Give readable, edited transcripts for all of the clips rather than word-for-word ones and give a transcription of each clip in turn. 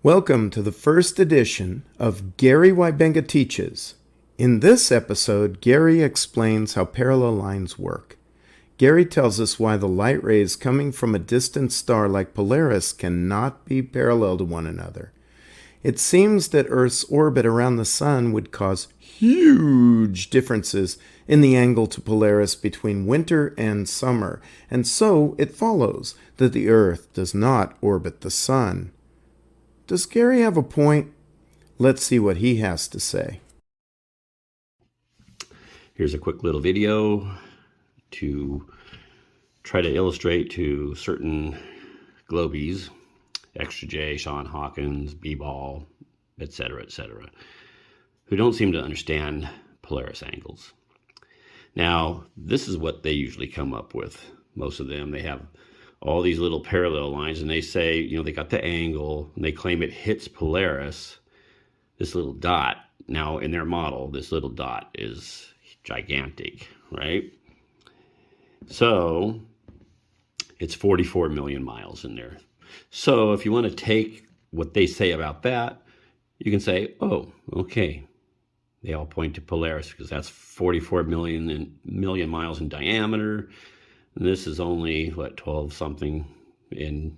Welcome to the first edition of Gary Wybenga Teaches. In this episode, Gary explains how parallel lines work. Gary tells us why the light rays coming from a distant star like Polaris cannot be parallel to one another. It seems that Earth's orbit around the Sun would cause huge differences in the angle to Polaris between winter and summer, and so it follows that the Earth does not orbit the Sun. Does Gary have a point? Let's see what he has to say. Here's a quick little video to try to illustrate to certain globies, Extra J, Sean Hawkins, B-Ball, etc., who don't seem to understand Polaris angles. Now, this is what they usually come up with. Most of them, they have all these little parallel lines, and they say, they got the angle, and they claim it hits Polaris, this little dot. Now, in their model, this little dot is gigantic, right? So, it's 44 million miles in there. So, if you want to take what they say about that, you can say, oh, okay, they all point to Polaris because that's 44 million miles in diameter. And this is only, 12 something in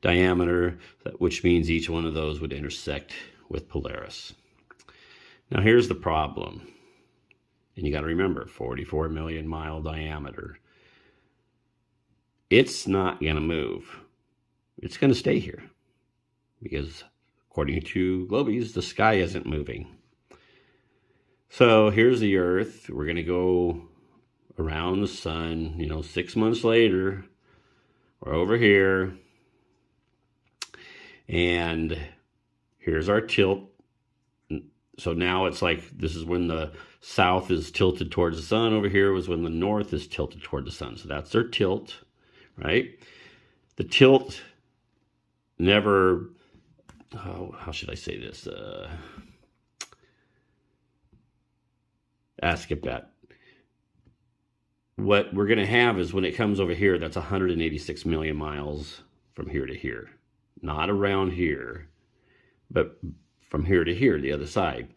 diameter, which means each one of those would intersect with Polaris. Now here's the problem. And you got to remember, 44 million mile diameter. It's not going to move. It's going to stay here. Because according to globies, the sky isn't moving. So here's the Earth. We're going to go around the Sun, 6 months later. We're over here. And here's our tilt. So now it's like this is when the south is tilted towards the Sun. Over here was when the north is tilted toward the Sun. So that's their tilt, right? The tilt never, how should I say this? Skip that. What we're going to have is when it comes over here, that's 186 million miles from here to here. Not around here, but from here to here, the other side.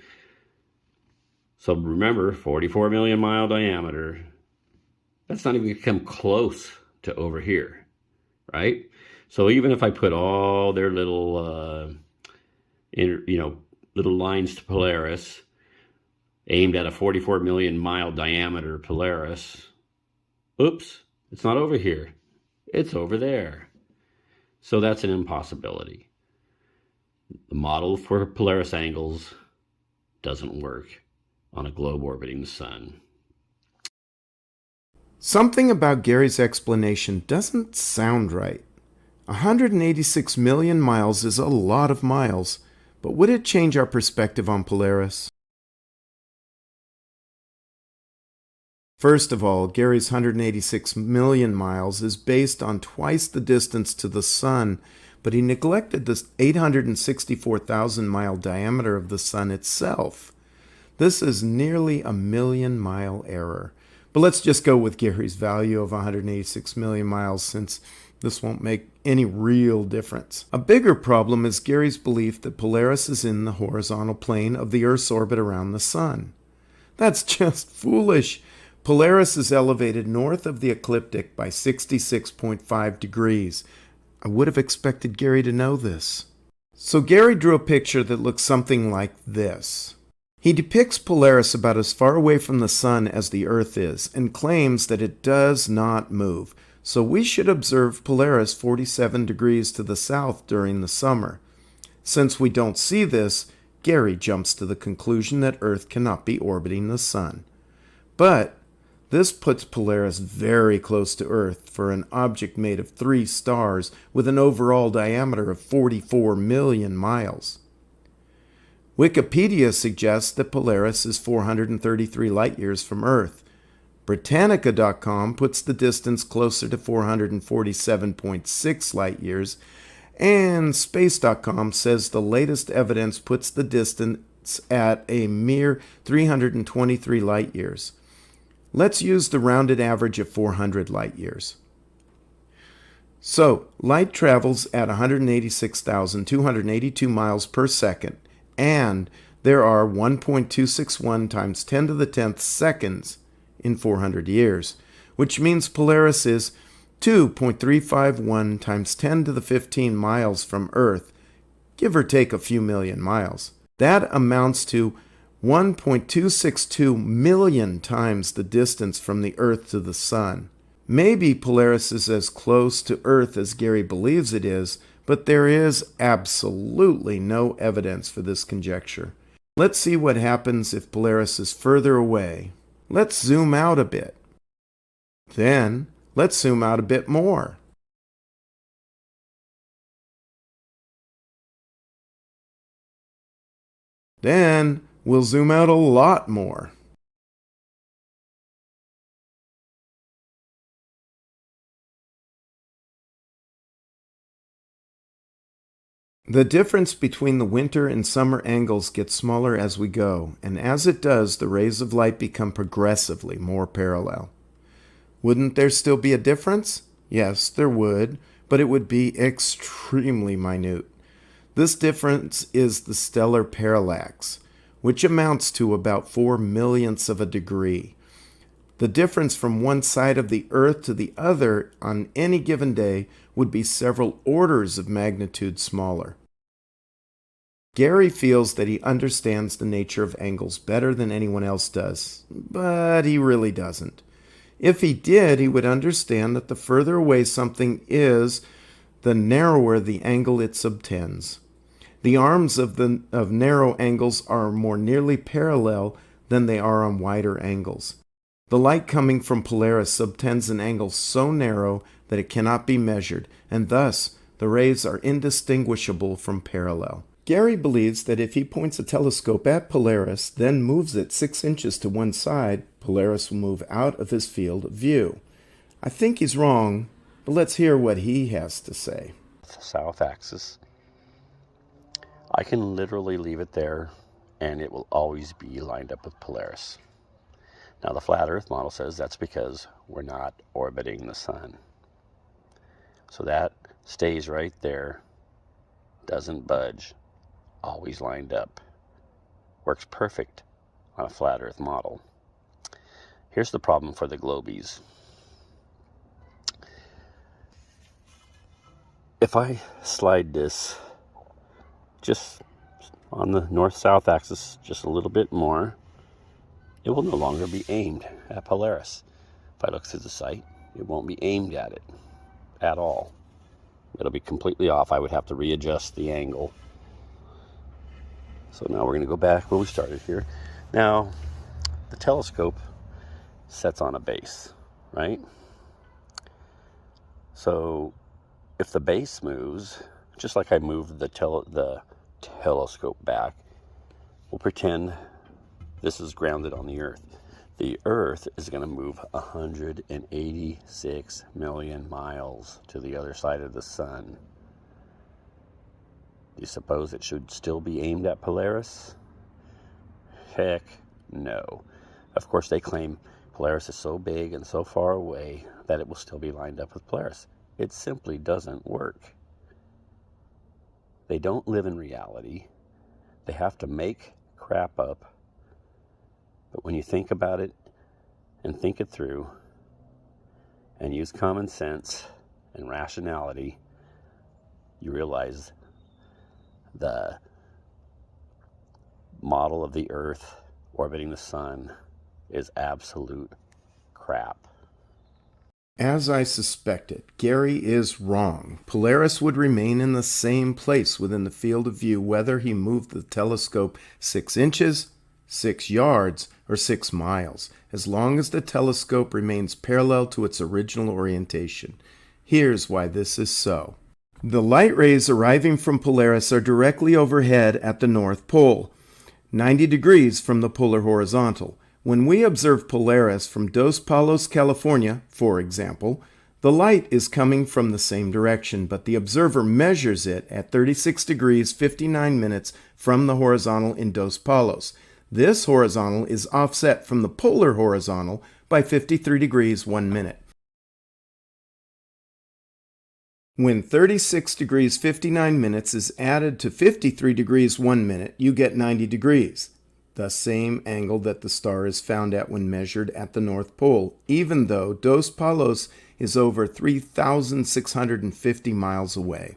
So remember, 44 million mile diameter, that's not even going to come close to over here, right? So even if I put all their little, little lines to Polaris, aimed at a 44 million mile diameter Polaris, oops, it's not over here. It's over there. So that's an impossibility. The model for Polaris angles doesn't work on a globe orbiting the Sun. Something about Gary's explanation doesn't sound right. 186 million miles is a lot of miles, but would it change our perspective on Polaris? First of all, Gary's 186 million miles is based on twice the distance to the Sun, but he neglected the 864,000 mile diameter of the Sun itself. This is nearly a million-mile error. But let's just go with Gary's value of 186 million miles since this won't make any real difference. A bigger problem is Gary's belief that Polaris is in the horizontal plane of the Earth's orbit around the Sun. That's just foolish. Polaris is elevated north of the ecliptic by 66.5 degrees. I would have expected Gary to know this. So Gary drew a picture that looks something like this. He depicts Polaris about as far away from the Sun as the Earth is and claims that it does not move. So we should observe Polaris 47 degrees to the south during the summer. Since we don't see this, Gary jumps to the conclusion that Earth cannot be orbiting the Sun. But this puts Polaris very close to Earth for an object made of 3 stars with an overall diameter of 44 million miles. Wikipedia suggests that Polaris is 433 light-years from Earth. Britannica.com puts the distance closer to 447.6 light-years, and Space.com says the latest evidence puts the distance at a mere 323 light-years. Let's use the rounded average of 400 light-years. So, light travels at 186,282 miles per second, and there are 1.261 times 10 to the 10th seconds in 400 years, which means Polaris is 2.351 times 10 to the 15 miles from Earth, give or take a few million miles. That amounts to 1.262 million times the distance from the Earth to the Sun. Maybe Polaris is as close to Earth as Gary believes it is, but there is absolutely no evidence for this conjecture. Let's see what happens if Polaris is further away. Let's zoom out a bit. Then, let's zoom out a bit more. Then, we'll zoom out a lot more. The difference between the winter and summer angles gets smaller as we go, and as it does, the rays of light become progressively more parallel. Wouldn't there still be a difference? Yes, there would, but it would be extremely minute. This difference is the stellar parallax, which amounts to about 4/millionths of a degree. The difference from one side of the Earth to the other on any given day would be several orders of magnitude smaller. Gary feels that he understands the nature of angles better than anyone else does, but he really doesn't. If he did, he would understand that the further away something is, the narrower the angle it subtends. The arms of narrow angles are more nearly parallel than they are on wider angles. The light coming from Polaris subtends an angle so narrow that it cannot be measured, and thus the rays are indistinguishable from parallel. Gary believes that if he points a telescope at Polaris, then moves it 6 inches to one side, Polaris will move out of his field of view. I think he's wrong, but let's hear what he has to say. South axis. I can literally leave it there and it will always be lined up with Polaris. Now the flat earth model says that's because we're not orbiting the sun. So that stays right there, doesn't budge, always lined up. Works perfect on a flat earth model. Here's the problem for the globies. If I slide this just on the north-south axis just a little bit more, it will no longer be aimed at Polaris. If I look through the sight, it won't be aimed at it at all. It'll be completely off. I would have to readjust the angle. So now we're going to go back where we started here. Now, the telescope sets on a base, right? So if the base moves, just like I moved the telescope back, we'll pretend this is grounded on the Earth. The Earth is going to move 186 million miles to the other side of the sun. Do you suppose it should still be aimed at Polaris? Heck no. Of course, they claim Polaris is so big and so far away that it will still be lined up with Polaris. It simply doesn't work. They don't live in reality. They have to make crap up. But when you think about it and think it through and use common sense and rationality, you realize the model of the Earth orbiting the sun is absolute crap. As I suspected, Gary is wrong. Polaris would remain in the same place within the field of view whether he moved the telescope 6 inches, 6 yards, or 6 miles, as long as the telescope remains parallel to its original orientation. Here's why this is so. The light rays arriving from Polaris are directly overhead at the North Pole, 90 degrees from the polar horizontal. When we observe Polaris from Dos Palos, California, for example, the light is coming from the same direction, but the observer measures it at 36 degrees 59 minutes from the horizontal in Dos Palos. This horizontal is offset from the polar horizontal by 53 degrees 1 minute. When 36 degrees 59 minutes is added to 53 degrees 1 minute, you get 90 degrees, the same angle that the star is found at when measured at the North Pole, even though Dos Palos is over 3,650 miles away.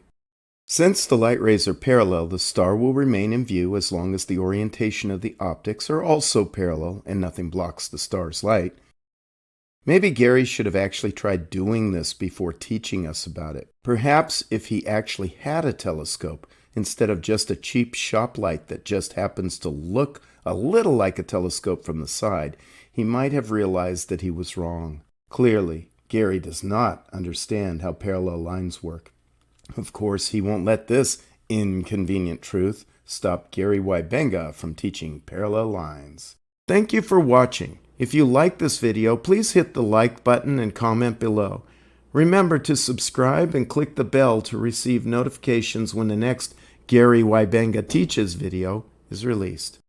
Since the light rays are parallel, the star will remain in view as long as the orientation of the optics are also parallel and nothing blocks the star's light. Maybe Gary should have actually tried doing this before teaching us about it. Perhaps if he actually had a telescope, instead of just a cheap shop light that just happens to look a little like a telescope from the side, he might have realized that he was wrong. Clearly, Gary does not understand how parallel lines work. Of course, he won't let this inconvenient truth stop Gary Wybenga from teaching parallel lines. Thank you for watching. If you like this video, please hit the like button and comment below. Remember to subscribe and click the bell to receive notifications when the next Gary Wybenga Teaches video is released.